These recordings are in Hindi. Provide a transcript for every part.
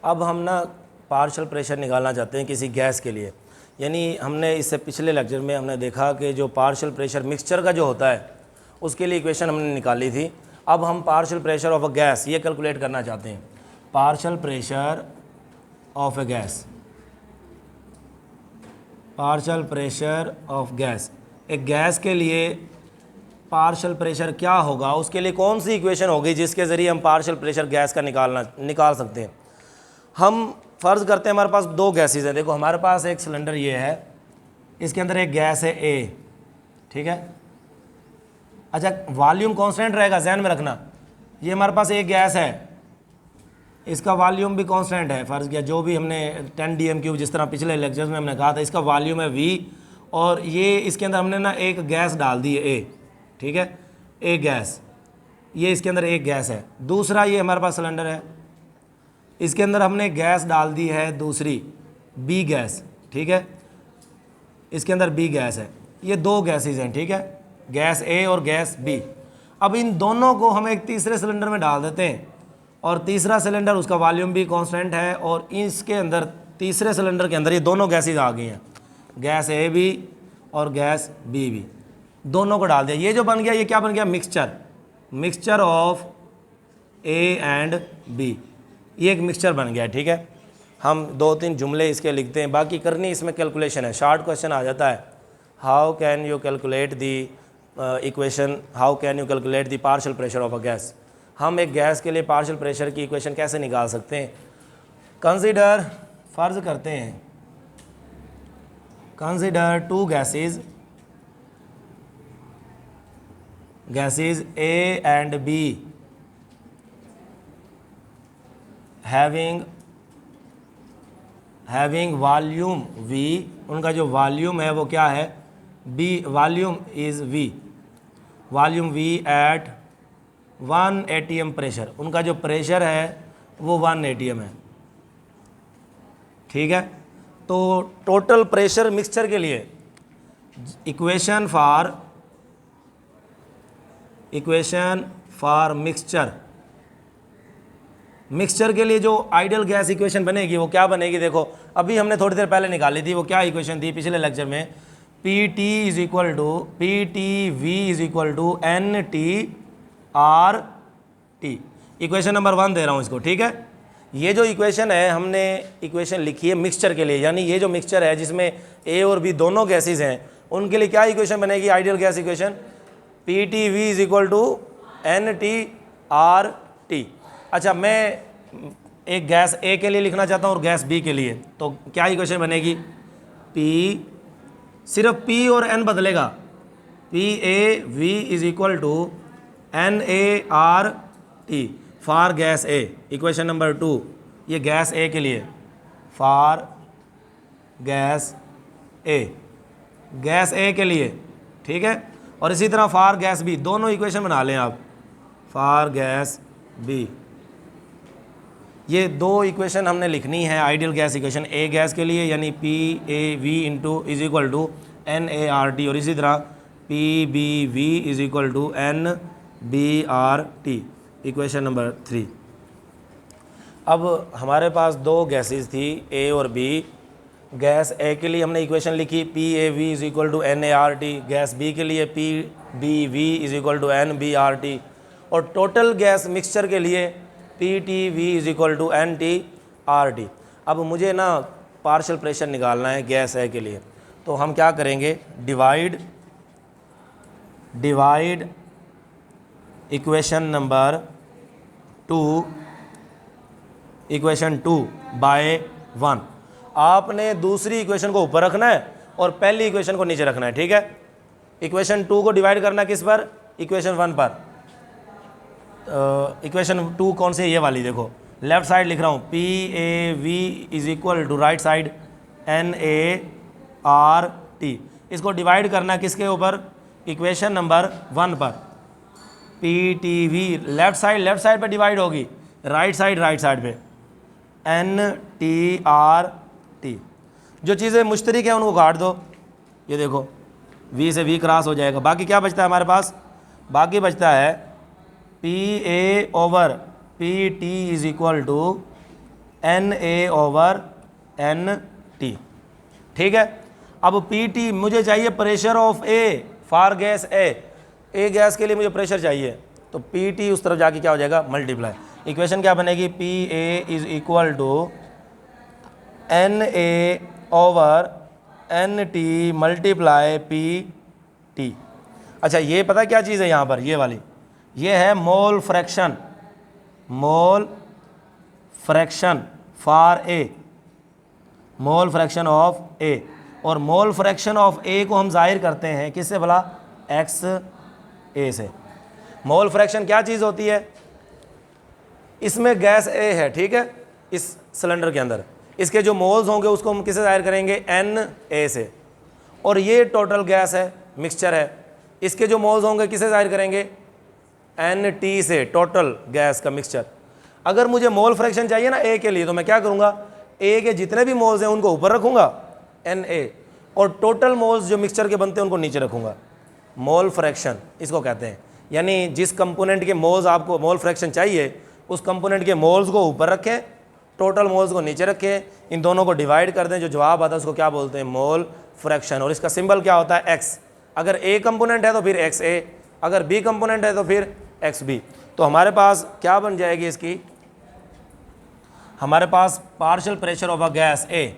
अब हम ना पार्शियल प्रेशर निकालना चाहते हैं किसी गैस के लिए। यानी हमने इससे पिछले लेक्चर में हमने देखा कि जो पार्शियल प्रेशर मिक्सचर का जो होता है उसके लिए इक्वेशन हमने निकाली थी। अब हम partial pressure of a gas ये कैलकुलेट करना चाहते हैं। Partial pressure of a gas, partial pressure of gas, एक गैस के लिए पार्शियल प्रेशर क्या होगा, उसके लिए कौन सी इक्वेशन होगी जिसके ज़रिए हम पार्शियल प्रेशर गैस का निकाल सकते हैं। हम फ़र्ज़ करते हैं हमारे पास दो गैसेज हैं। देखो हमारे पास एक सिलेंडर ये है, इसके अंदर एक गैस है ए, ठीक है। अच्छा, वॉल्यूम कांस्टेंट रहेगा, ध्यान में रखना। ये हमारे पास एक गैस है, इसका वॉल्यूम भी कांस्टेंट है। फ़र्ज़ किया जो भी हमने 10 dm³ जिस तरह पिछले लेक्चर्स में हमने कहा था, इसका वॉल्यूम है v, और ये इसके अंदर हमने ना एक गैस डाल दी है ए, ठीक है, एक गैस, ये इसके अंदर एक गैस है। दूसरा ये हमारे पास सिलेंडर है, इसके अंदर हमने गैस डाल दी है दूसरी बी गैस, ठीक है, इसके अंदर बी गैस है। ये दो गैसेज हैं, ठीक है, गैस ए और गैस बी। अब इन दोनों को हम एक तीसरे सिलेंडर में डाल देते हैं, और तीसरा सिलेंडर उसका वॉल्यूम भी कांस्टेंट है, और इसके अंदर तीसरे सिलेंडर के अंदर ये दोनों गैसेज आ गई हैं, गैस ए भी और गैस बी भी, दोनों को डाल दिया। ये जो बन गया, ये क्या बन गया, mixture, mixture of A and B, ये एक मिक्सचर बन गया, ठीक है। हम 2-3 जुमले इसके लिखते हैं, बाकी करनी इसमें कैलकुलेशन है। शॉर्ट क्वेश्चन आ जाता है, how can you calculate the equation, how can you calculate the partial pressure of a gas. हम एक गैस के लिए पार्शियल प्रेशर की इक्वेशन कैसे निकाल सकते हैं। कंसीडर, फ़र्ज़ करते हैं, consider two gases, gases A and B having volume v, उनका जो वॉल्यूम है वो क्या है, b, volume is v, volume v at 1 atm pressure, उनका जो प्रेशर है वो 1 atm है, ठीक है। तो टोटल प्रेशर मिक्सचर के लिए इक्वेशन फॉर मिक्सचर के लिए जो आइडियल गैस इक्वेशन बनेगी वो क्या बनेगी। देखो अभी हमने थोड़ी देर पहले निकाली थी, वो क्या इक्वेशन थी पिछले लेक्चर में, PT is equal to PTV is equal to NTRT। Equation number 1 दे रहा हूँ इसको, ठीक है। ये जो इक्वेशन है, हमने इक्वेशन लिखी है मिक्सचर के लिए, यानी ये जो मिक्सचर है जिसमें ए और बी दोनों गैसेज हैं, उनके लिए क्या इक्वेशन बनेगी, ideal gas equation, PTV is equal to NTRT। अच्छा, मैं एक गैस ए के लिए लिखना चाहता हूँ और गैस बी के लिए, तो क्या इक्वेशन बनेगी, P, सिर्फ P और N बदलेगा, PAV is equal to NART for gas A. Equation number 2, ये गैस ए के लिए, for gas A, gas A के लिए, ठीक है। और इसी तरह फॉर गैस बी, दोनों इक्वेशन बना लें आप, फॉर गैस बी। ये दो इक्वेशन हमने लिखनी है ideal gas equation, A gas के लिए यानी PAV into is equal to NART, और इसी तरह PBV is equal to NBRT, equation number 3। अब हमारे पास दो गैसेस थी ए और बी। गैस ए के लिए हमने इक्वेशन लिखी PAV is equal to NART, gas B के लिए PBV is equal to NBRT, और टोटल गैस मिक्सचर के लिए PTV is equal to NTRT। अब मुझे ना पार्शियल प्रेशर निकालना है गैस ए के लिए, तो हम क्या करेंगे, divide equation number 2, equation 2 by 1। आपने दूसरी इक्वेशन को ऊपर रखना है और पहली इक्वेशन को नीचे रखना है, ठीक है। इक्वेशन 2 को डिवाइड करना किस पर, इक्वेशन 1 पर। इक्वेशन 2 कौन सी है, ये वाली, देखो लेफ्ट साइड लिख रहा हूँ, PAV is equal to right side NART। इसको डिवाइड करना किसके ऊपर, इक्वेशन नंबर 1 पर। PTV लेफ्ट साइड पे डिवाइड होगी, राइट साइड पे NTRT। जो चीज़ें मुश्तरक हैं उनको काट दो, ये देखो V से V क्रॉस हो जाएगा। बाकी क्या बचता है हमारे पास, बाकी बचता है PA over PT is equal to Na/Nt, ठीक है। अब Pt मुझे चाहिए pressure of A for gas A gas के लिए मुझे प्रेशर चाहिए, तो Pt उस तरफ जाके क्या हो जाएगा, मल्टीप्लाई। इक्वेशन क्या बनेगी, Pa is equal to Na/Nt multiply Pt। अच्छा, ये पता क्या चीज़ है यहाँ पर, ये वाली, ये है mole fraction for A, mole fraction of A. और मोल फ्रैक्शन ऑफ ए को हम जाहिर करते हैं किससे भला, एक्स ए से। मोल फ्रैक्शन क्या चीज़ होती है, इसमें गैस ए है, ठीक है, इस सिलेंडर के अंदर, इसके जो मोल्स होंगे उसको हम किससे जाहिर करेंगे, Na से। और ये टोटल गैस है, मिक्सचर है, इसके जो मोल्स होंगे किससे जाहिर करेंगे, Nt से, टोटल गैस का मिक्सचर। अगर मुझे मोल फ्रैक्शन चाहिए ना ए के लिए, तो मैं क्या करूँगा, ए के जितने भी मोल्स हैं उनको ऊपर रखूँगा Na, और टोटल मोल्स जो मिक्सचर के बनते हैं उनको नीचे रखूँगा। मोल फ्रैक्शन इसको कहते हैं, यानी जिस कंपोनेंट के मोल्स आपको मोल फ्रैक्शन चाहिए उस कंपोनेंट के मोल्स को ऊपर रखें, टोटल मोल्स को नीचे रखें, इन दोनों को डिवाइड कर दें, जो जवाब आता है उसको क्या बोलते हैं, मोल फ्रैक्शन। और इसका सिंबल क्या होता है, एक्स। अगर ए कंपोनेंट है तो फिर एक्स ए, अगर बी कंपोनेंट है तो फिर एक्स बी। तो हमारे पास क्या बन जाएगी इसकी, हमारे पास partial pressure of a gas A,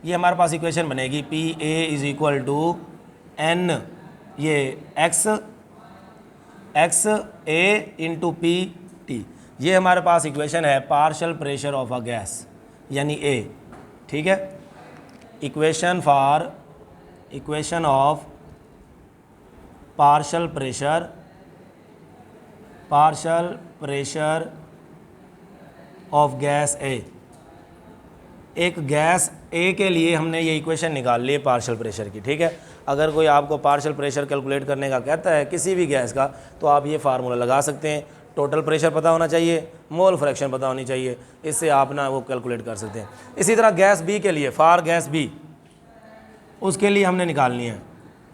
ये हमारे पास इक्वेशन बनेगी Pa is equal to N, ये एक्स ए इंटू Pt, ये हमारे पास इक्वेशन है partial pressure of a gas यानी A, ठीक है। Equation of partial pressure of gas A। एक गैस ए के लिए हमने ये इक्वेशन निकाल ली है पार्शियल प्रेशर की, ठीक है। अगर कोई आपको पार्शियल प्रेशर कैलकुलेट करने का कहता है किसी भी गैस का, तो आप ये फार्मूला लगा सकते हैं। टोटल प्रेशर पता होना चाहिए, मोल फ्रैक्शन पता होनी चाहिए, इससे आप ना वो कैलकुलेट कर सकते हैं। इसी तरह गैस बी के लिए, फॉर गैस बी, उसके लिए हमने निकालनी है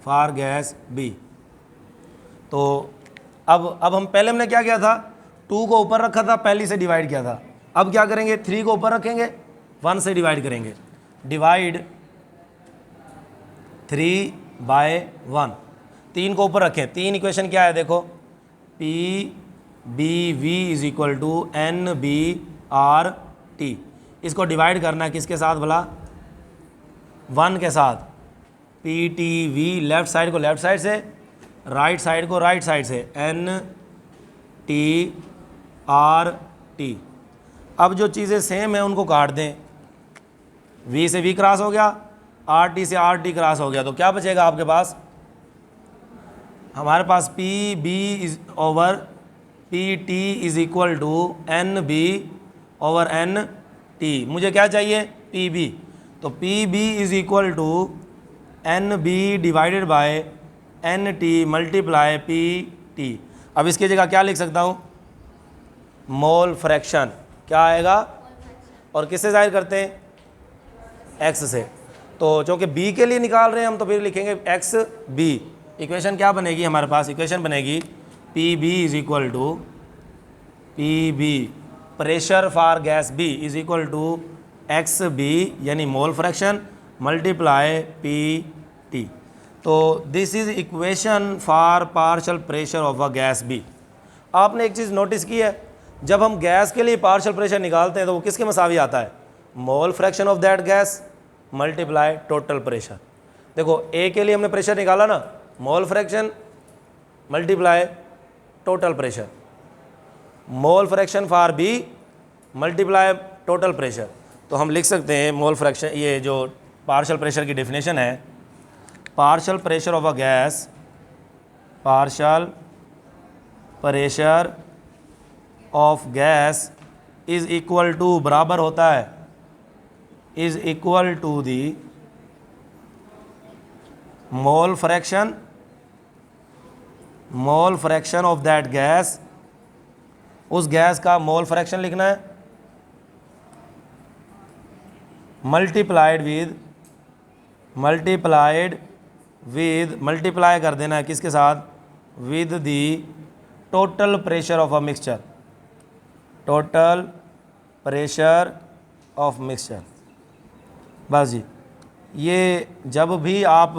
फॉर गैस बी। तो अब हम पहले हमने क्या किया था, 2 को ऊपर रखा था, पहली से डिवाइड किया था। अब क्या करेंगे, 3 को ऊपर रखेंगे, 1 से डिवाइड करेंगे, डिवाइड 3/1। 3 को ऊपर रखें, 3 इक्वेशन क्या है देखो, PBV is equal to NBRT। इसको डिवाइड करना है किसके साथ भला, 1 के साथ। PTV, लेफ्ट साइड को लेफ्ट साइड से, राइट साइड को राइट साइड से, NTRT। अब जो चीज़ें सेम है उनको काट दें, V से V क्रॉस हो गया, RT से RT क्रॉस हो गया, तो क्या बचेगा आपके पास, हमारे पास PB is over PT is equal to NB over NT। मुझे क्या चाहिए, PB, तो PB is equal to NB divided by NT multiply PT। अब इसकी जगह क्या लिख सकता हूँ, मोल फ्रैक्शन, क्या आएगा, और किससे जाहिर करते हैं, एक्स से। तो चूँकि बी के लिए निकाल रहे हैं हम, तो फिर लिखेंगे एक्स बी। इक्वेशन क्या बनेगी हमारे पास, इक्वेशन बनेगी PB is equal to PB pressure for gas B is equal to XB यानी मोल फ्रैक्शन मल्टीप्लाई PT। तो this is equation for partial pressure of a gas B। आपने एक चीज़ नोटिस की है, जब हम गैस के लिए पार्शियल प्रेशर निकालते हैं तो वो किसके मसावी आता है, mole fraction of that gas multiply total pressure. देखो ए के लिए हमने प्रेशर निकाला ना, mole fraction multiply total pressure, mole fraction for B multiply total pressure. तो हम लिख सकते हैं मोल फ्रैक्शन, ये जो पार्शियल प्रेशर की डेफिनेशन है, partial pressure of a gas, partial pressure of gas is equal to, बराबर होता है, is equal to the mole fraction of that gas, उस गैस का मोल फ्रैक्शन लिखना है, मल्टीप्लाई कर देना है किसके साथ, with the total pressure of a mixture, total pressure of mixture. बस जी, ये जब भी आप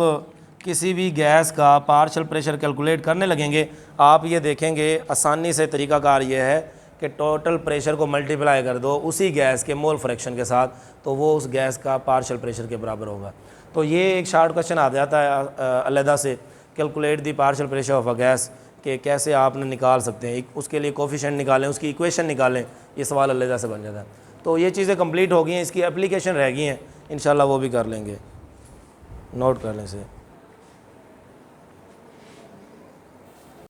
किसी भी गैस का पार्शियल प्रेशर कैलकुलेट करने लगेंगे, आप ये देखेंगे आसानी से तरीकाकार ये है कि टोटल प्रेशर को मल्टीप्लाई कर दो उसी गैस के मोल फ्रैक्शन के साथ, तो वो उस गैस का पार्शियल प्रेशर के बराबर होगा। तो ये एक शार्ट क्वेश्चन आ जाता है अलहदा से, calculate the partial pressure of a gas, कि कैसे आपने निकाल सकते हैं, उसके लिए कोफिशिएंट निकालें, उसकी इक्वेशन निकालें, ये सवाल अलहदा से बन जाता है। तो ये चीज़ें कंप्लीट हो गई हैं, इसकी एप्लीकेशन रह गई हैं, इंशाल्लाह वो भी कर लेंगे, नोट कर लें इसे।